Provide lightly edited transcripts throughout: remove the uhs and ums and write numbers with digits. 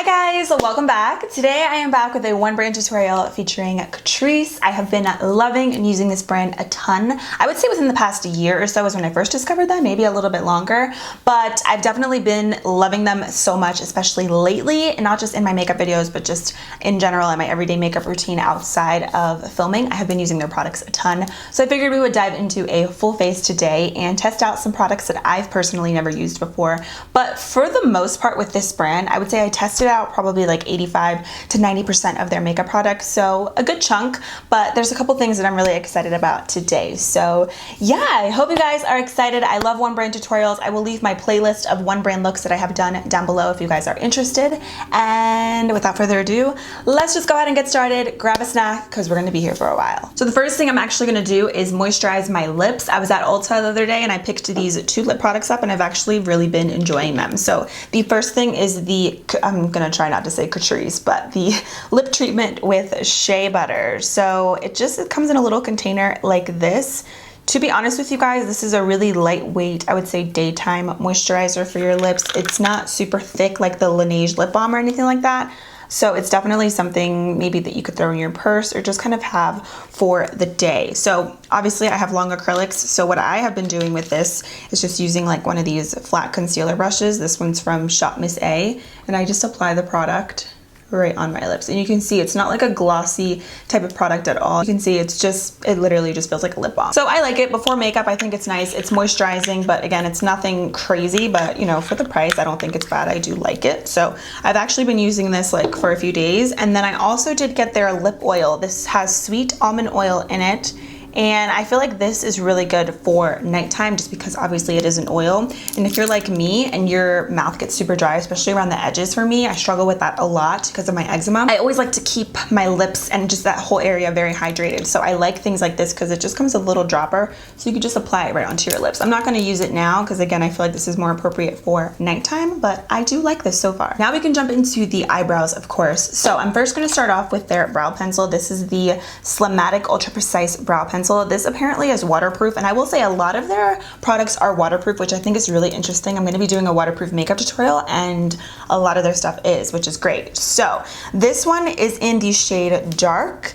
guys, welcome back. Today I am back with a one brand tutorial featuring Catrice. I have been loving and using this brand a ton. I would say within the past year or so is when I first discovered them, maybe a little bit longer, but I've definitely been loving them so much, especially lately, and not just in my makeup videos, but just in general in my everyday makeup routine outside of filming. I have been using their products a ton. So I figured we would dive into a full face today and test out some products that I've personally never used before. But for the most part with this brand, I would say I tested out probably like 85 to 90% of their makeup products, so a good chunk, but there's a couple things that I'm really excited about today. So yeah, I hope you guys are excited. I love one brand tutorials. I will leave my playlist of one brand looks that I have done down below if you guys are interested. And without further ado, let's just go ahead and get started. Grab a snack because we're going to be here for a while. So the first thing I'm actually going to do is moisturize my lips. I was at Ulta the other day and I picked these two lip products up and I've actually really been enjoying them. So the first thing is the, I'm gonna try not to say Catrice, but the lip treatment with shea butter. So it comes in a little container like this. To be honest with you guys, this is a really lightweight, I would say daytime moisturizer for your lips. It's not super thick like the Laneige lip balm or anything like that. So it's definitely something maybe that you could throw in your purse or just kind of have for the day. So obviously I have long acrylics. So what I have been doing with this is just using like one of these flat concealer brushes. This one's from Shop Miss A, and I just apply the product right on my lips. And you can see it's not like a glossy type of product at all. You can see it literally just feels like a lip balm. So I like it. Before makeup, I think it's nice. It's moisturizing, but again, it's nothing crazy, but you know, for the price, I don't think it's bad. I do like it. So I've actually been using this like for a few days. And then I also did get their lip oil. This has sweet almond oil in it. And I feel like this is really good for nighttime just because obviously it is an oil. And if you're like me and your mouth gets super dry, especially around the edges for me, I struggle with that a lot because of my eczema. I always like to keep my lips and just that whole area very hydrated. So I like things like this because it just comes a little dropper. So you can just apply it right onto your lips. I'm not gonna use it now because again, I feel like this is more appropriate for nighttime, but I do like this so far. Now we can jump into the eyebrows, of course. So I'm first gonna start off with their brow pencil. This is the Slimmatic Ultra Precise Brow Pencil. This apparently is waterproof, and I will say a lot of their products are waterproof, which I think is really interesting. I'm going to be doing a waterproof makeup tutorial, and a lot of their stuff is, which is great. So this one is in the shade Dark,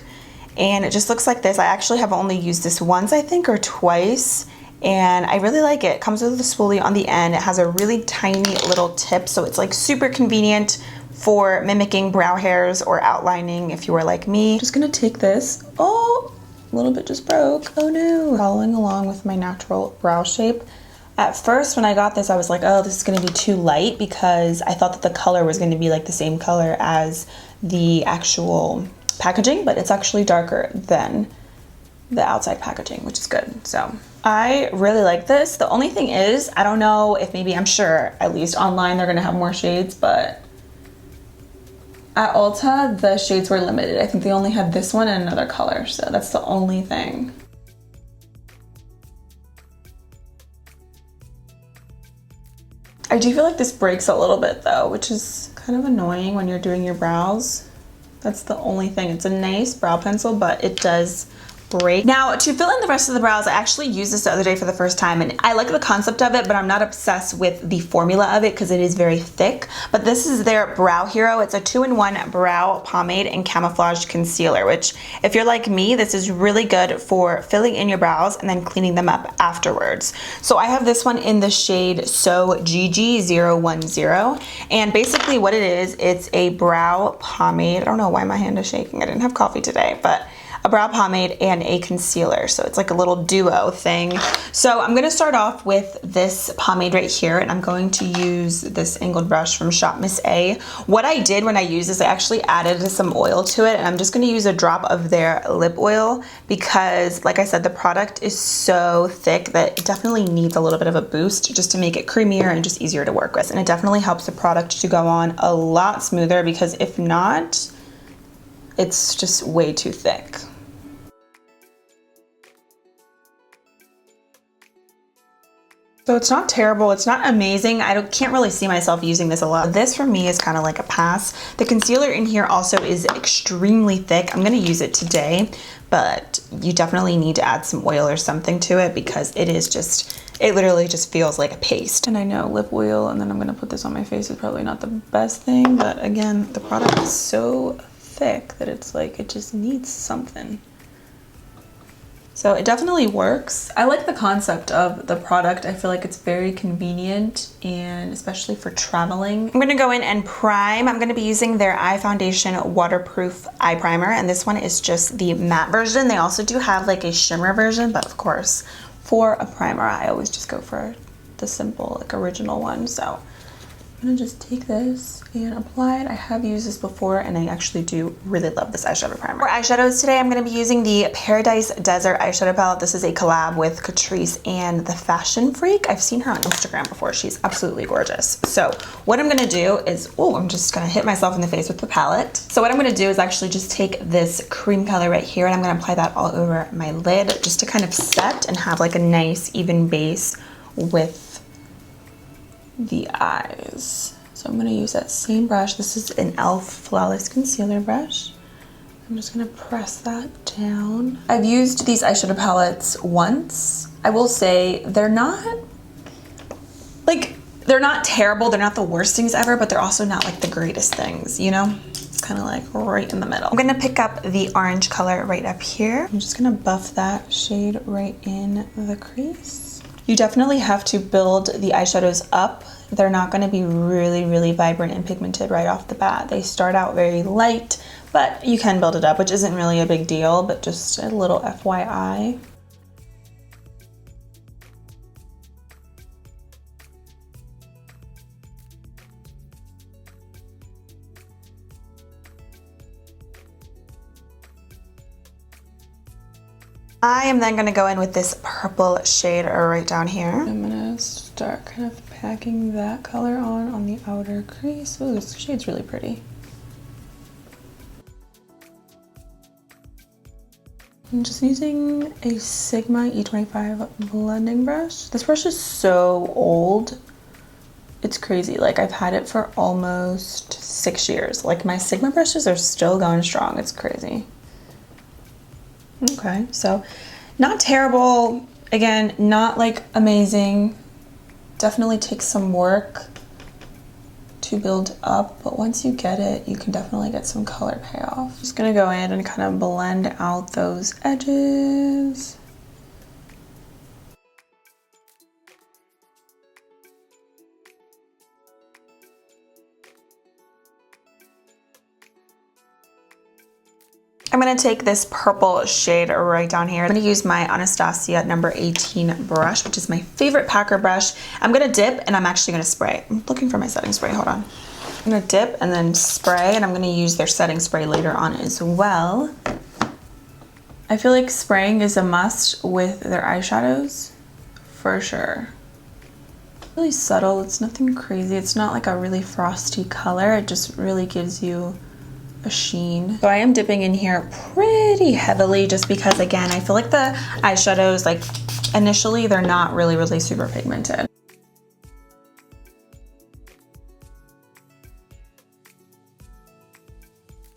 and it just looks like this. I actually have only used this once, I think, or twice, and I really like it. It comes with a spoolie on the end. It has a really tiny little tip, so it's like super convenient for mimicking brow hairs or outlining if you are like me. Just gonna take this. Oh, a little bit just broke. Oh no. Following along with my natural brow shape. At first when I got this, I was like, oh, this is gonna be too light because I thought that the color was gonna be like the same color as the actual packaging, but it's actually darker than the outside packaging, which is good. So I really like this. The only thing is, I don't know if maybe, I'm sure at least online they're gonna have more shades, but at Ulta, the shades were limited. I think they only had this one and another color, so that's the only thing. I do feel like this breaks a little bit though, which is kind of annoying when you're doing your brows. That's the only thing. It's a nice brow pencil, but it does break. Now, to fill in the rest of the brows, I actually used this the other day for the first time, and I like the concept of it, but I'm not obsessed with the formula of it because it is very thick. But this is their Brow Hero. It's a 2-in-1 brow pomade and camouflage concealer, which if you're like me, this is really good for filling in your brows and then cleaning them up afterwards. So I have this one in the shade So GG010, and basically what it is, it's a brow pomade. I don't know why my hand is shaking. I didn't have coffee today, but a brow pomade and a concealer. So it's like a little duo thing. So I'm gonna start off with this pomade right here, and I'm going to use this angled brush from Shop Miss A. What I did when I used this, I actually added some oil to it, and I'm just gonna use a drop of their lip oil because, like I said, the product is so thick that it definitely needs a little bit of a boost just to make it creamier and just easier to work with. And it definitely helps the product to go on a lot smoother because if not, it's just way too thick. So it's not terrible, it's not amazing. Can't really see myself using this a lot. This for me is kind of like a pass. The concealer in here also is extremely thick. I'm gonna use it today, but you definitely need to add some oil or something to it because it literally just feels like a paste. And I know lip oil and then I'm gonna put this on my face is probably not the best thing, but again, the product is so thick that it's like, it just needs something. So it definitely works. I like the concept of the product. I feel like it's very convenient and especially for traveling. I'm gonna go in and prime. I'm gonna be using their eye foundation waterproof eye primer, and this one is just the matte version. They also do have like a shimmer version, but of course, for a primer, I always just go for the simple, like original one. So I'm gonna just take this and apply it. I have used this before and I actually do really love this eyeshadow primer. For eyeshadows today, I'm gonna be using the Paradise Desert eyeshadow palette. This is a collab with Catrice and the Fashion Freak. I've seen her on Instagram before. She's absolutely gorgeous. So what I'm gonna do is, I'm just gonna hit myself in the face with the palette. So what I'm gonna do is actually just take this cream color right here and I'm gonna apply that all over my lid just to kind of set and have like a nice even base with the eyes. So I'm going to use that same brush. This is an e.l.f. Flawless Concealer brush. I'm just going to press that down. I've used these eyeshadow palettes once. I will say they're not terrible. They're not the worst things ever, but they're also not like the greatest things, you know? It's kind of like right in the middle. I'm going to pick up the orange color right up here. I'm just going to buff that shade right in the crease. You definitely have to build the eyeshadows up. They're not going to be really, really vibrant and pigmented right off the bat. They start out very light, but you can build it up, which isn't really a big deal, but just a little FYI. I am then gonna go in with this purple shade right down here. I'm gonna start kind of packing that color on the outer crease. Ooh, this shade's really pretty. I'm just using a Sigma E25 blending brush. This brush is so old. It's crazy. Like I've had it for almost 6 years. Like my Sigma brushes are still going strong. It's crazy. Okay, so not terrible. Again, not like amazing. Definitely takes some work to build up, but once you get it, you can definitely get some color payoff. Just gonna go in and kind of blend out those edges. I'm gonna take this purple shade right down here. I'm gonna use my Anastasia number 18 brush, which is my favorite packer brush. I'm gonna dip and I'm actually gonna spray. I'm looking for my setting spray, hold on. I'm gonna dip and then spray, and I'm gonna use their setting spray later on as well. I feel like spraying is a must with their eyeshadows, for sure. Really subtle, it's nothing crazy. It's not like a really frosty color. It just really gives you a sheen. So I am dipping in here pretty heavily just because, again, I feel like the eyeshadows, like initially, they're not really super pigmented.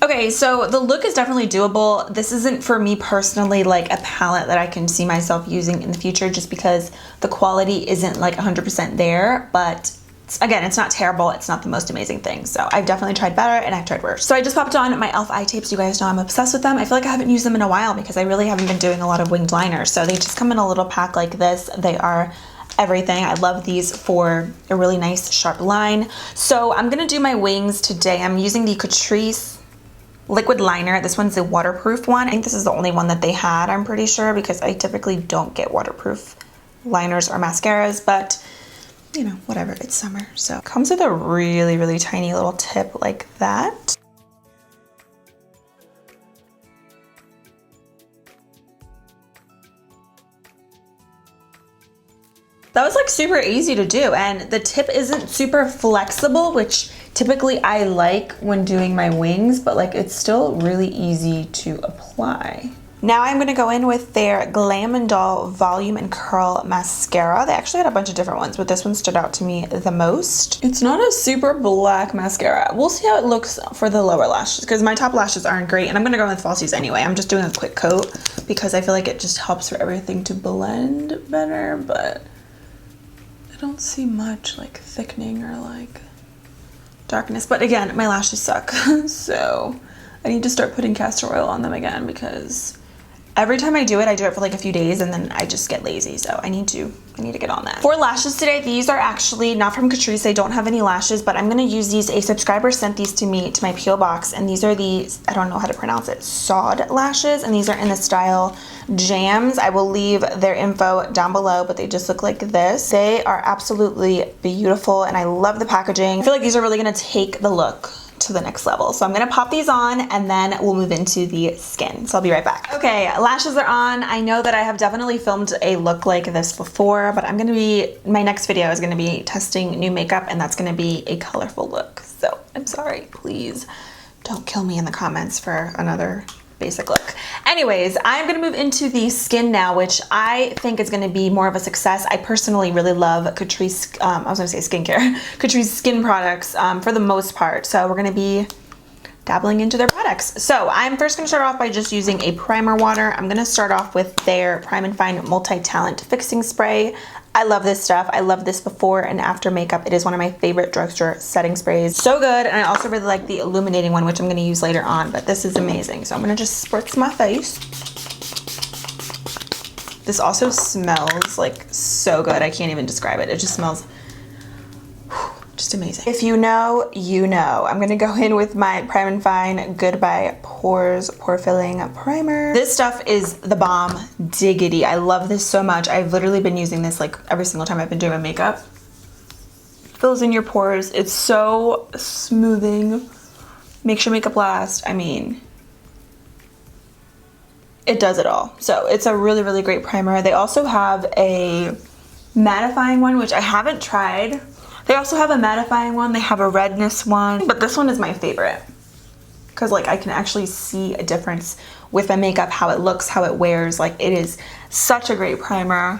Okay, so the look is definitely doable. This isn't for me personally like a palette that I can see myself using in the future just because the quality isn't like 100% there, but again, it's not terrible. It's not the most amazing thing. So I've definitely tried better and I've tried worse. So I just popped on my e.l.f. eye tapes. You guys know I'm obsessed with them. I feel like I haven't used them in a while because I really haven't been doing a lot of winged liners. So they just come in a little pack like this. They are everything. I love these for a really nice sharp line. So I'm gonna do my wings today. I'm using the Catrice liquid liner. This one's a waterproof one. I think this is the only one that they had, I'm pretty sure, because I typically don't get waterproof liners or mascaras, but you know, whatever, it's summer. So it comes with a really tiny little tip like that. That was like super easy to do, and the tip isn't super flexible, which typically I like when doing my wings, but like it's still really easy to apply. Now I'm going to go in with their Glam and Doll Volume and Curl Mascara. They actually had a bunch of different ones, but this one stood out to me the most. It's not a super black mascara. We'll see how it looks for the lower lashes because my top lashes aren't great, and I'm going to go with falsies anyway. I'm just doing a quick coat because I feel like it just helps for everything to blend better, but I don't see much like thickening or like darkness. But again, my lashes suck, so I need to start putting castor oil on them again because every time I do it for like a few days and then I just get lazy. So I need to get on that. For lashes today, these are actually not from Catrice. They don't have any lashes, but I'm gonna use these. A subscriber sent these to me, to my P.O. box, and these are the, I don't know how to pronounce it, Saud lashes, and these are in the style Jams. I will leave their info down below, but they just look like this. They are absolutely beautiful, and I love the packaging. I feel like these are really gonna take the look to the next level. So I'm gonna pop these on and then we'll move into the skin. So I'll be right back. Okay, lashes are on. I know that I have definitely filmed a look like this before, but my next video is gonna be testing new makeup, and that's gonna be a colorful look. So I'm sorry, please don't kill me in the comments for another basic look. Anyways, I'm gonna move into the skin now, which I think is gonna be more of a success. I personally really love Catrice, I was gonna say skincare, Catrice skin products for the most part. So we're gonna be dabbling into their products. So I'm first gonna start off by just using a primer water. I'm gonna start off with their Prime and Fine Mulitalent Fixing Spray. I love this stuff. I love this before and after makeup. It is one of my favorite drugstore setting sprays. So good. And I also really like the Illuminating one, which I'm gonna use later on, but this is amazing. So I'm gonna just spritz my face. This also smells like so good. I can't even describe it. It just smells just amazing. If you know, you know. I'm gonna go in with my Prime and Fine Goodbye Pores Pore Filling Primer. This stuff is the bomb diggity. I love this so much. I've literally been using this like every single time I've been doing my makeup. Fills in your pores. It's so smoothing. Makes your makeup last. I mean, it does it all. So it's a really, really great primer. They also have a mattifying one, which I haven't tried. They also have a mattifying one. They have a redness one, but this one is my favorite because like I can actually see a difference with my makeup, how it looks, how it wears. Like it is such a great primer.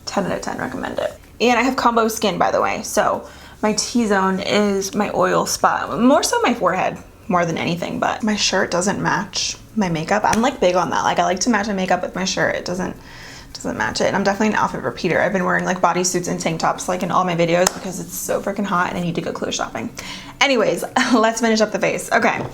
10 out of 10, recommend it. And I have combo skin, by the way. So my T-zone is my oil spot, more so my forehead more than anything, but my shirt doesn't match my makeup. I'm like big on that. Like I like to match my makeup with my shirt. It doesn't match it. And I'm definitely an outfit repeater. I've been wearing like bodysuits and tank tops like in all my videos because it's so freaking hot and I need to go clothes shopping. Anyways, let's finish up the face. Okay.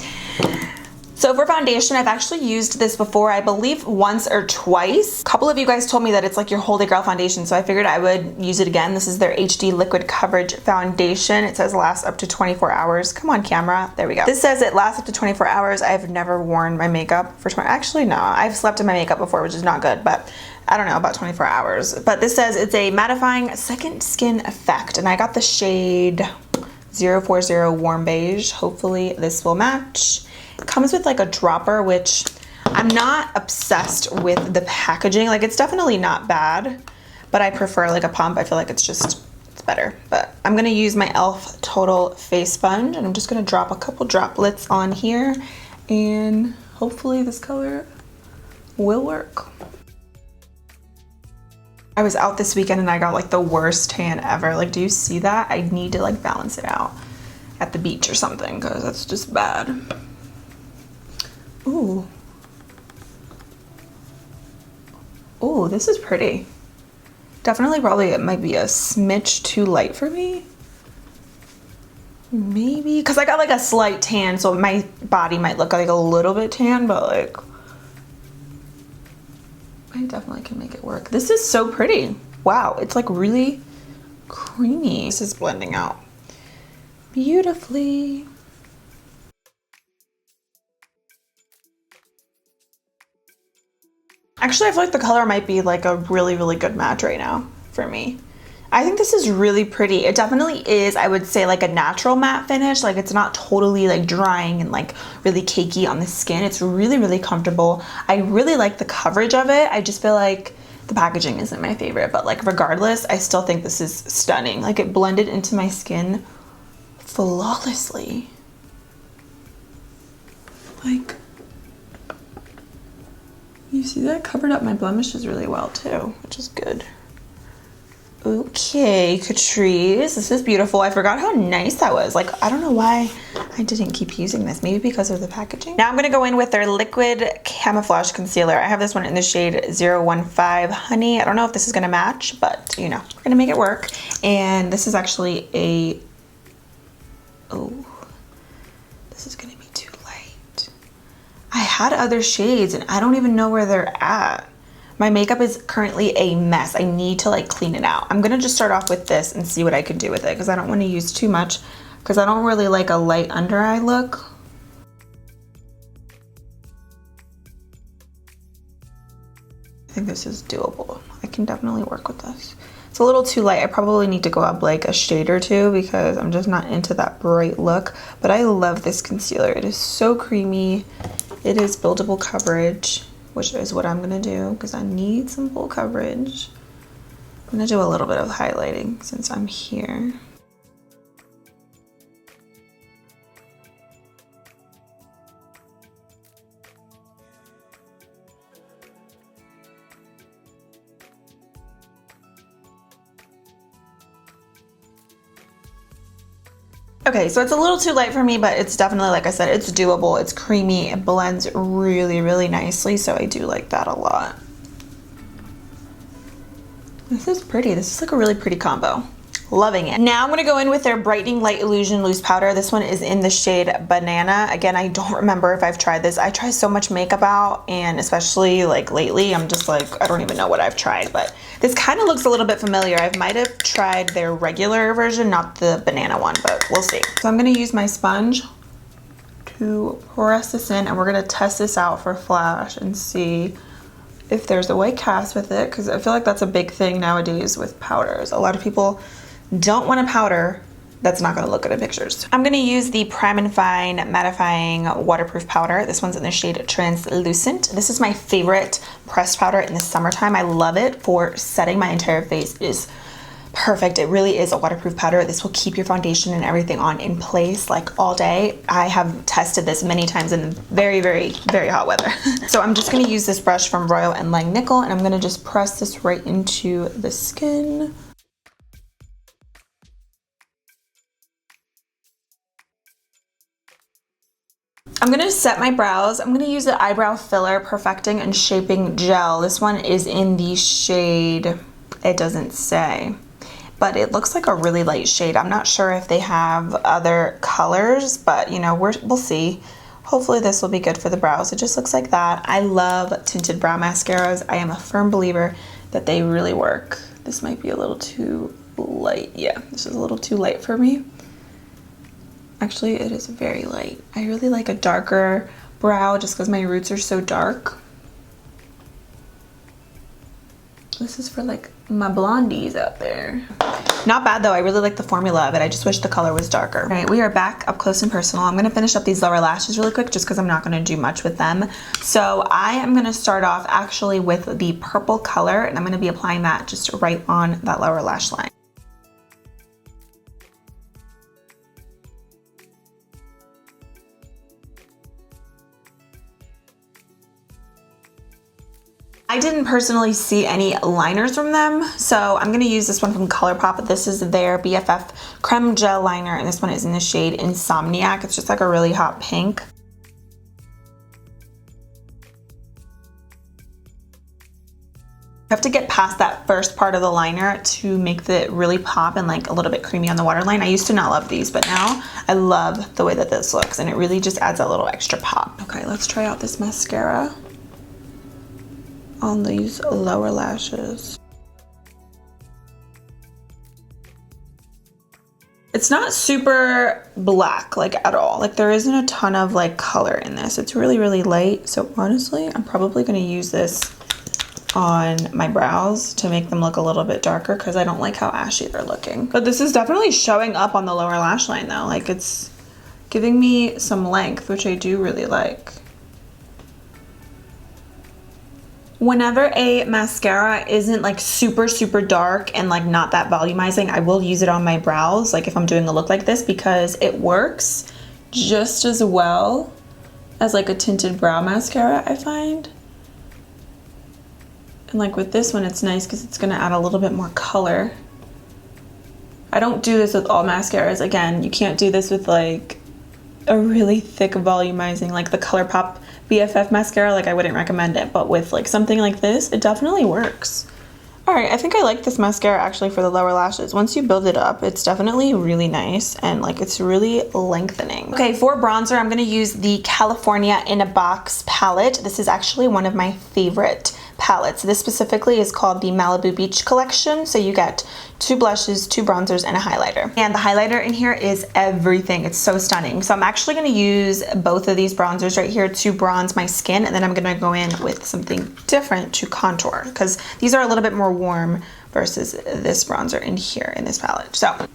So for foundation, I've actually used this before, I believe once or twice. A couple of you guys told me that it's like your holy grail foundation, so I figured I would use it again. This is their HD Liquid Coverage Foundation. It says lasts up to 24 hours. Come on, camera. There we go. This says it lasts up to 24 hours. I've never worn my makeup for 20, actually no, I've slept in my makeup before, which is not good, but I don't know, about 24 hours. But this says it's a mattifying second skin effect, and I got the shade 040 Warm Beige. Hopefully this will match. It comes with like a dropper, which I'm not obsessed with the packaging. Like it's definitely not bad, but I prefer like a pump. I feel like it's better. But I'm gonna use my e.l.f. Total Face Sponge, and I'm just gonna drop a couple droplets on here, and hopefully this color will work. I was out this weekend and I got like the worst tan ever. Like, do you see that? I need to like balance it out at the beach or something because that's just bad. Ooh. Ooh, this is pretty. Definitely probably it might be a smidge too light for me. Maybe, because I got like a slight tan, so my body might look like a little bit tan, but like I definitely can make it work. This is so pretty. Wow, it's like really creamy. This is blending out beautifully. Actually, I feel like the color might be like a really, really good match right now for me. I think this is really pretty. It definitely is, I would say, like a natural matte finish. Like it's not totally like drying and like really cakey on the skin. It's really, really comfortable. I really like the coverage of it. I just feel like the packaging isn't my favorite, but like regardless, I still think this is stunning. Like it blended into my skin flawlessly. Like, You see that? Covered up my blemishes really well too, which is good. Okay, Catrice, this is beautiful. I forgot how nice that was. Like, I don't know why I didn't keep using this. Maybe because of the packaging. Now I'm gonna go in with their liquid camouflage concealer. I have this one in the shade 015 Honey. I don't know if this is gonna match, but you know, we're gonna make it work. And this is actually a, oh, this is gonna be too light. I had other shades and I don't even know where they're at. My makeup is currently a mess. I need to like clean it out. I'm gonna just start off with this and see what I can do with it because I don't want to use too much because I don't really like a light under eye look. I think this is doable. I can definitely work with this. It's a little too light. I probably need to go up like a shade or two because I'm just not into that bright look. But I love this concealer. It is so creamy. It is buildable coverage, which is what I'm gonna do because I need some full coverage. I'm gonna do a little bit of highlighting since I'm here. Okay, so it's a little too light for me, but it's definitely, like I said, it's doable. It's creamy. It blends really, really nicely, so I do like that a lot. This is pretty. This is like a really pretty combo. Loving it. Now I'm going to go in with their Brightening Light Illusion Loose Powder. This one is in the shade Banana. Again, I don't remember if I've tried this. I try so much makeup out, and especially like lately, I'm just like, I don't even know what I've tried, but this kind of looks a little bit familiar. I might have tried their regular version, not the banana one, but we'll see. So I'm going to use my sponge to press this in, and we're going to test this out for flash and see if there's a white cast with it, because I feel like that's a big thing nowadays with powders. A lot of people don't want a powder that's not going to look good in pictures. I'm going to use the Prime and Fine Mattifying Waterproof Powder. This one's in the shade Translucent. This is my favorite pressed powder in the summertime. I love it for setting my entire face. It is perfect. It really is a waterproof powder. This will keep your foundation and everything on in place like all day. I have tested this many times in very, very, very hot weather. So I'm just going to use this brush from Royal and Langnickel, and I'm going to just press this right into the skin. I'm gonna set my brows. I'm gonna use the Eyebrow Filler Perfecting and Shaping Gel. This one is in the shade, it doesn't say, but it looks like a really light shade. I'm not sure if they have other colors, but you know, we'll see. Hopefully this will be good for the brows. It just looks like that. I love tinted brow mascaras. I am a firm believer that they really work. This might be a little too light. Yeah, this is a little too light for me. Actually, it is very light. I really like a darker brow just because my roots are so dark. This is for like my blondies out there. Not bad though. I really like the formula of it. I just wish the color was darker. All right, we are back up close and personal. I'm going to finish up these lower lashes really quick just because I'm not going to do much with them. So I am going to start off actually with the purple color, and I'm going to be applying that just right on that lower lash line. I didn't personally see any liners from them, so I'm going to use this one from Colourpop. This is their BFF Creme Gel Liner, and this one is in the shade Insomniac. It's just like a really hot pink. You have to get past that first part of the liner to make it really pop and like a little bit creamy on the waterline. I used to not love these, but now I love the way that this looks, and it really just adds a little extra pop. Okay, let's try out this mascara on these lower lashes. It's not super black like at all. Like there isn't a ton of like color in this. It's really, really light. So honestly, I'm probably gonna use this on my brows to make them look a little bit darker because I don't like how ashy they're looking. But this is definitely showing up on the lower lash line though. Like it's giving me some length, which I do really like. Whenever a mascara isn't like super, super dark and like not that volumizing, I will use it on my brows, like if I'm doing a look like this, because it works just as well as like a tinted brow mascara, I find. And like with this one, it's nice because it's gonna add a little bit more color. I don't do this with all mascaras. Again, you can't do this with like a really thick volumizing, like the Colourpop BFF mascara. Like I wouldn't recommend it, but with like something like this, it definitely works. All right, I think I like this mascara actually for the lower lashes. Once you build it up, it's definitely really nice and like it's really lengthening. Okay, for bronzer, I'm gonna use the California in a Box palette. This is actually one of my favorite palettes. This specifically is called the Malibu Beach collection. So you get 2 blushes, 2 bronzers, and a highlighter. And the highlighter in here is everything. It's so stunning. So I'm actually gonna use both of these bronzers right here to bronze my skin, and then I'm gonna go in with something different to contour, because these are a little bit more warm versus this bronzer in here in this palette. So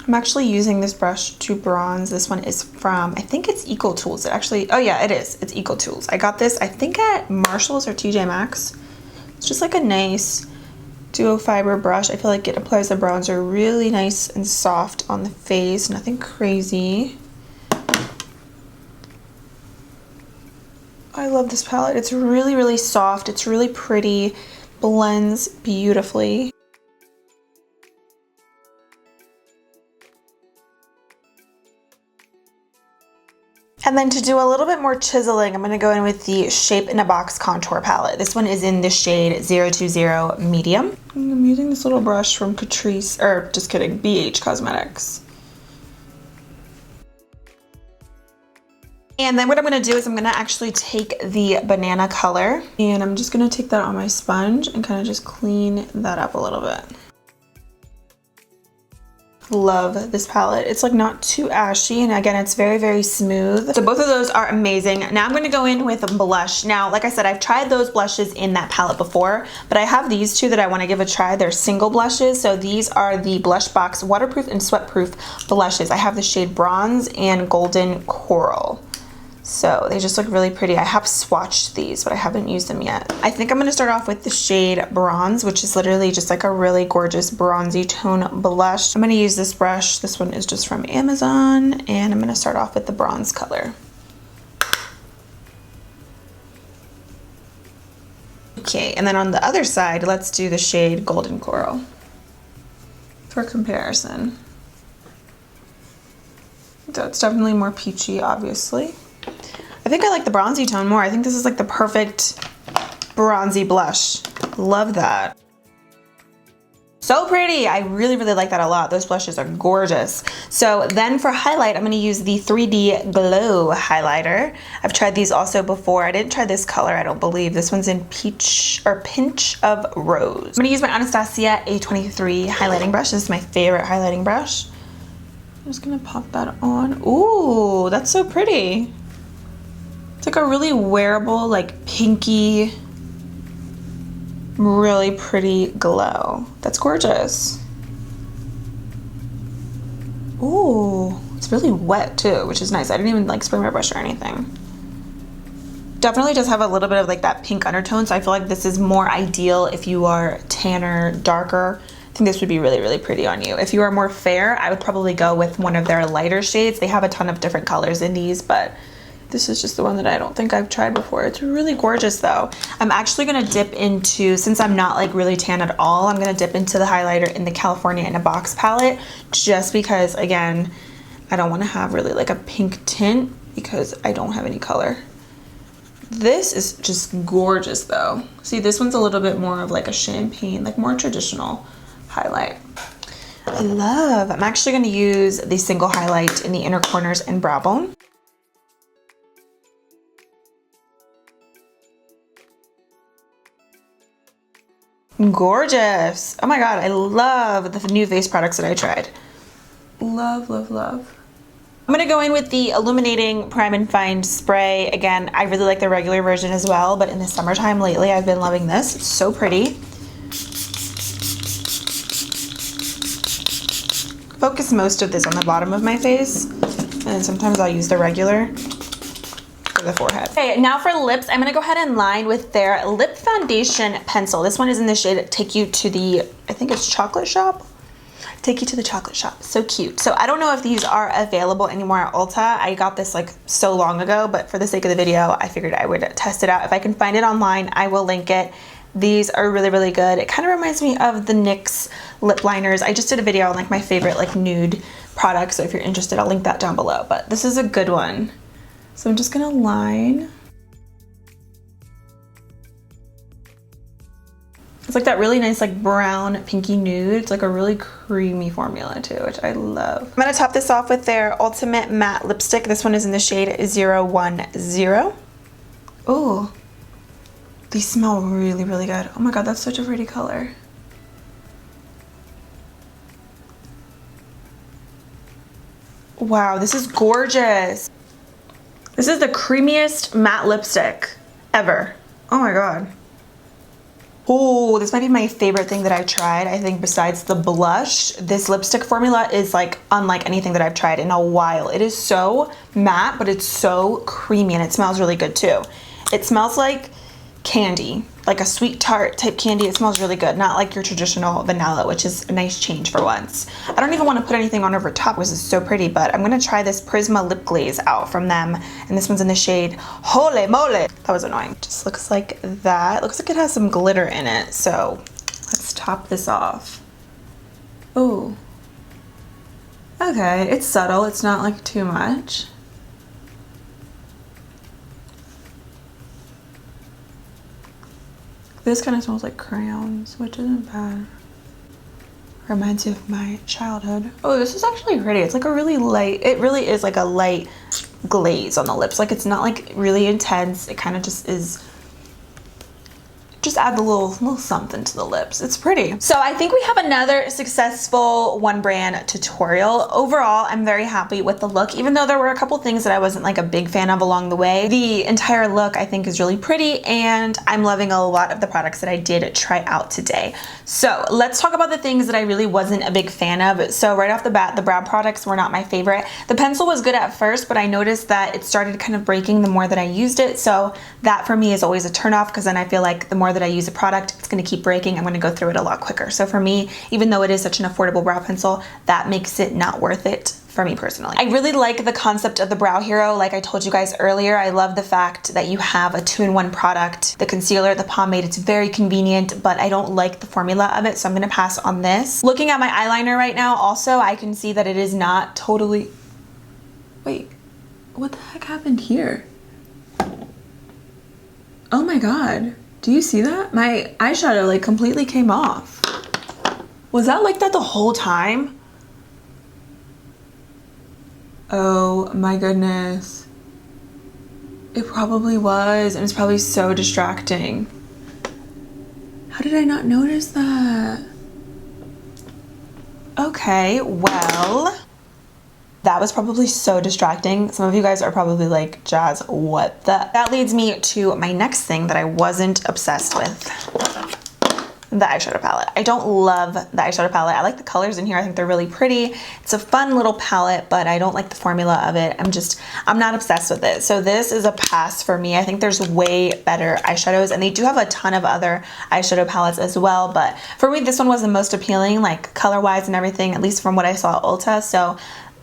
I'm actually using this brush to bronze. This one is from, I think it's Eco Tools. It actually, oh yeah, it is. It's Eco Tools. I got this, I think at Marshall's or TJ Maxx. It's just like a nice duo fiber brush. I feel like it applies the bronzer really nice and soft on the face. Nothing crazy. I love this palette. It's really, really soft. It's really pretty. Blends beautifully. And then to do a little bit more chiseling, I'm gonna go in with the Shape in a Box contour palette. This one is in the shade 020 Medium. I'm using this little brush from Catrice, or just kidding, BH Cosmetics. And then what I'm gonna do is I'm gonna actually take the banana color and I'm just gonna take that on my sponge and kind of just clean that up a little bit. Love this palette. It's like not too ashy, and again, it's very, very smooth. So both of those are amazing. Now I'm going to go in with a blush. Now, like I said, I've tried those blushes in that palette before, but I have these two that I want to give a try. They're single blushes. So these are the Blushbox Waterproof and Sweatproof blushes. I have the shade Bronze and Golden Coral. So they just look really pretty. I have swatched these, but I haven't used them yet. I think I'm gonna start off with the shade Bronze, which is literally just like a really gorgeous bronzy tone blush. I'm gonna use this brush. This one is just from Amazon, and I'm gonna start off with the bronze color. Okay, and then on the other side, let's do the shade Golden Coral for comparison. That's definitely more peachy, obviously. I think I like the bronzy tone more. I think this is like the perfect bronzy blush. Love that. So pretty. I really, really like that a lot. Those blushes are gorgeous. So then for highlight, I'm going to use the 3D Glow highlighter. I've tried these also before. I didn't try this color, I don't believe. This one's in Peach or Pinch of Rose. I'm going to use my Anastasia A23 highlighting brush. This is my favorite highlighting brush. I'm just going to pop that on. Ooh, that's so pretty. It's like a really wearable, like pinky, really pretty glow. That's gorgeous. Ooh, it's really wet too, which is nice. I didn't even like spray my brush or anything. Definitely does have a little bit of like that pink undertone, so I feel like this is more ideal if you are tanner, darker. I think this would be really, really pretty on you. If you are more fair, I would probably go with one of their lighter shades. They have a ton of different colors in these, but this is just the one that I don't think I've tried before. It's really gorgeous though. I'm actually gonna dip into, since I'm not like really tan at all, I'm gonna dip into the highlighter in the California in a Box palette, just because, again, I don't wanna have really like a pink tint because I don't have any color. This is just gorgeous though. See, this one's a little bit more of like a champagne, like more traditional highlight. I'm actually gonna use the single highlight in the inner corners and brow bone. Gorgeous. Oh my god, I love the new face products that I tried. Love, love, love. I'm gonna go in with the Illuminating Prime and Find Spray. Again, I really like the regular version as well, but in the summertime lately, I've been loving this. It's so pretty. Focus most of this on the bottom of my face, and sometimes I'll use the regular for the forehead. Okay, now for lips, I'm gonna go ahead and line with their lip foundation pencil. This one is in the shade Take You to the, I think it's Chocolate Shop. Take You to the Chocolate Shop. So cute. So I don't know if these are available anymore at Ulta. I got this like so long ago, but for the sake of the video, I figured I would test it out. If I can find it online, I will link it. These are really, really good. It kind of reminds me of the NYX lip liners. I just did a video on like my favorite like nude products, so if you're interested, I'll link that down below. But this is a good one. So I'm just gonna line. It's like that really nice like brown pinky nude. It's like a really creamy formula too, which I love. I'm gonna top this off with their Ultimate Matte Lipstick. This one is in the shade 010. Oh, these smell really, really good. Oh my God, that's such a pretty color. Wow, this is gorgeous. This is the creamiest matte lipstick ever. Oh my God. Oh, this might be my favorite thing that I've tried. I think besides the blush, this lipstick formula is like unlike anything that I've tried in a while. It is so matte, but it's so creamy and it smells really good too. It smells like candy, like a sweet tart type candy. It smells really good, not like your traditional vanilla, which is a nice change for once. I don't even want to put anything on over top because it's so pretty, but I'm going to try this Prisma lip glaze out from them, and this one's in the shade Holy Moly. That was annoying. Just looks like that. Looks like it has some glitter in it, so let's top this off. Oh, okay, it's subtle. It's not like too much. This kind of smells like crayons, which isn't bad. Reminds me of my childhood. Oh, this is actually pretty. It's like a really light, it really is like a light glaze on the lips. Like it's not like really intense. It kind of just is, just add the little something to the lips. It's pretty. So I think we have another successful one brand tutorial. Overall, I'm very happy with the look, even though there were a couple things that I wasn't like a big fan of along the way. The entire look I think is really pretty, and I'm loving a lot of the products that I did try out today. So let's talk about the things that I really wasn't a big fan of. So right off the bat, the brow products were not my favorite. The pencil was good at first, but I noticed that it started kind of breaking the more that I used it. So that for me is always a turnoff, because then I feel like the more that I use a product, it's going to keep breaking. I'm going to go through it a lot quicker. So for me, even though it is such an affordable brow pencil, that makes it not worth it for me personally. I really like the concept of the Brow Hero. Like I told you guys earlier, I love the fact that you have a 2-in-1 product, the concealer, the pomade. It's very convenient, but I don't like the formula of it, so I'm going to pass on this. Looking at my eyeliner right now, also, I can see that it is not totally... Wait, what the heck happened here? Oh my God. Do you see that? My eyeshadow like completely came off. Was that like that the whole time? Oh my goodness. It probably was, and it's probably so distracting. How did I not notice that? Okay, well, that was probably so distracting. Some of you guys are probably like, Jazz, what the? That leads me to my next thing that I wasn't obsessed with. The eyeshadow palette. I don't love the eyeshadow palette. I like the colors in here. I think they're really pretty. It's a fun little palette, but I don't like the formula of it. I'm not obsessed with it. So this is a pass for me. I think there's way better eyeshadows, and they do have a ton of other eyeshadow palettes as well. But for me, this one was the most appealing, like color-wise and everything, at least from what I saw at Ulta. So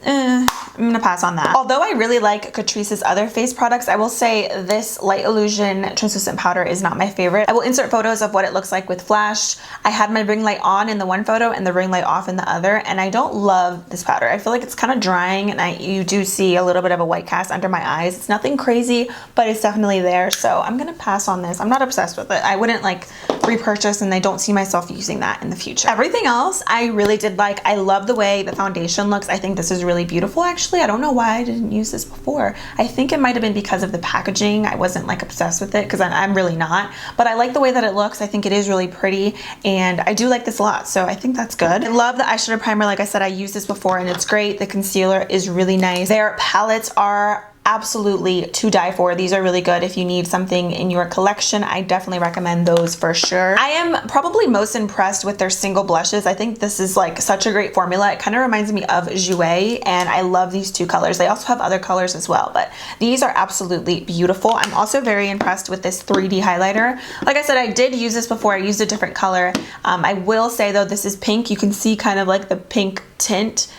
I'm gonna pass on that. Although I really like Catrice's other face products, I will say this Light Illusion translucent powder is not my favorite. I will insert photos of what it looks like with flash. I had my ring light on in the one photo and the ring light off in the other, and I don't love this powder. I feel like it's kind of drying, and you do see a little bit of a white cast under my eyes. It's nothing crazy, but it's definitely there, so I'm gonna pass on this. I'm not obsessed with it. I wouldn't like repurchase, and I don't see myself using that in the future. Everything else I really did like. I love the way the foundation looks. I think this is really beautiful actually. I don't know why I didn't use this before. I think it might have been because of the packaging. I wasn't like obsessed with it, because I'm really not, but I like the way that it looks. I think it is really pretty, and I do like this a lot, so I think that's good. I love the eyeshadow primer. Like I said, I used this before and it's great. The concealer is really nice. Their palettes are absolutely to die for. These are really good if you need something in your collection. I definitely recommend those for sure. I am probably most impressed with their single blushes. I think this is like such a great formula. It kind of reminds me of Jouer, and I love these two colors. They also have other colors as well, but these are absolutely beautiful. I'm also very impressed with this 3D highlighter. Like I said, I did use this before. I used a different color. I will say though, this is pink. You can see kind of like the pink tint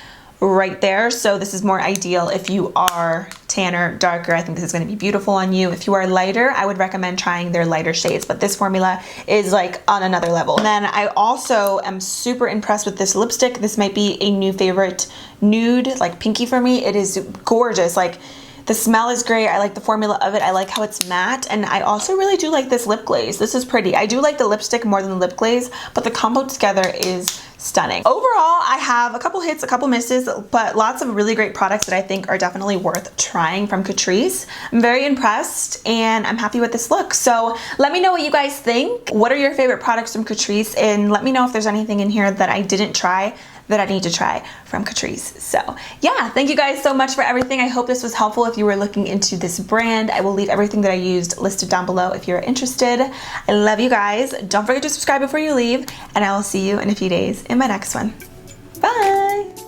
right there. So this is more ideal if you are tanner, darker. I think this is going to be beautiful on you. If you are lighter, I would recommend trying their lighter shades, but this formula is like on another level. And then I also am super impressed with this lipstick. This might be a new favorite nude, like pinky for me. It is gorgeous. Like, the smell is great. I like the formula of it. I like how it's matte. And I also really do like this lip glaze. This is pretty. I do like the lipstick more than the lip glaze, but the combo together is stunning. Overall, I have a couple hits, a couple misses, but lots of really great products that I think are definitely worth trying from Catrice. I'm very impressed and I'm happy with this look. So let me know what you guys think. What are your favorite products from Catrice? And let me know if there's anything in here that I didn't try that I need to try from Catrice. So yeah, thank you guys so much for everything. I hope this was helpful if you were looking into this brand. I will leave everything that I used listed down below if you're interested. I love you guys. Don't forget to subscribe before you leave, and I will see you in a few days in my next one. Bye!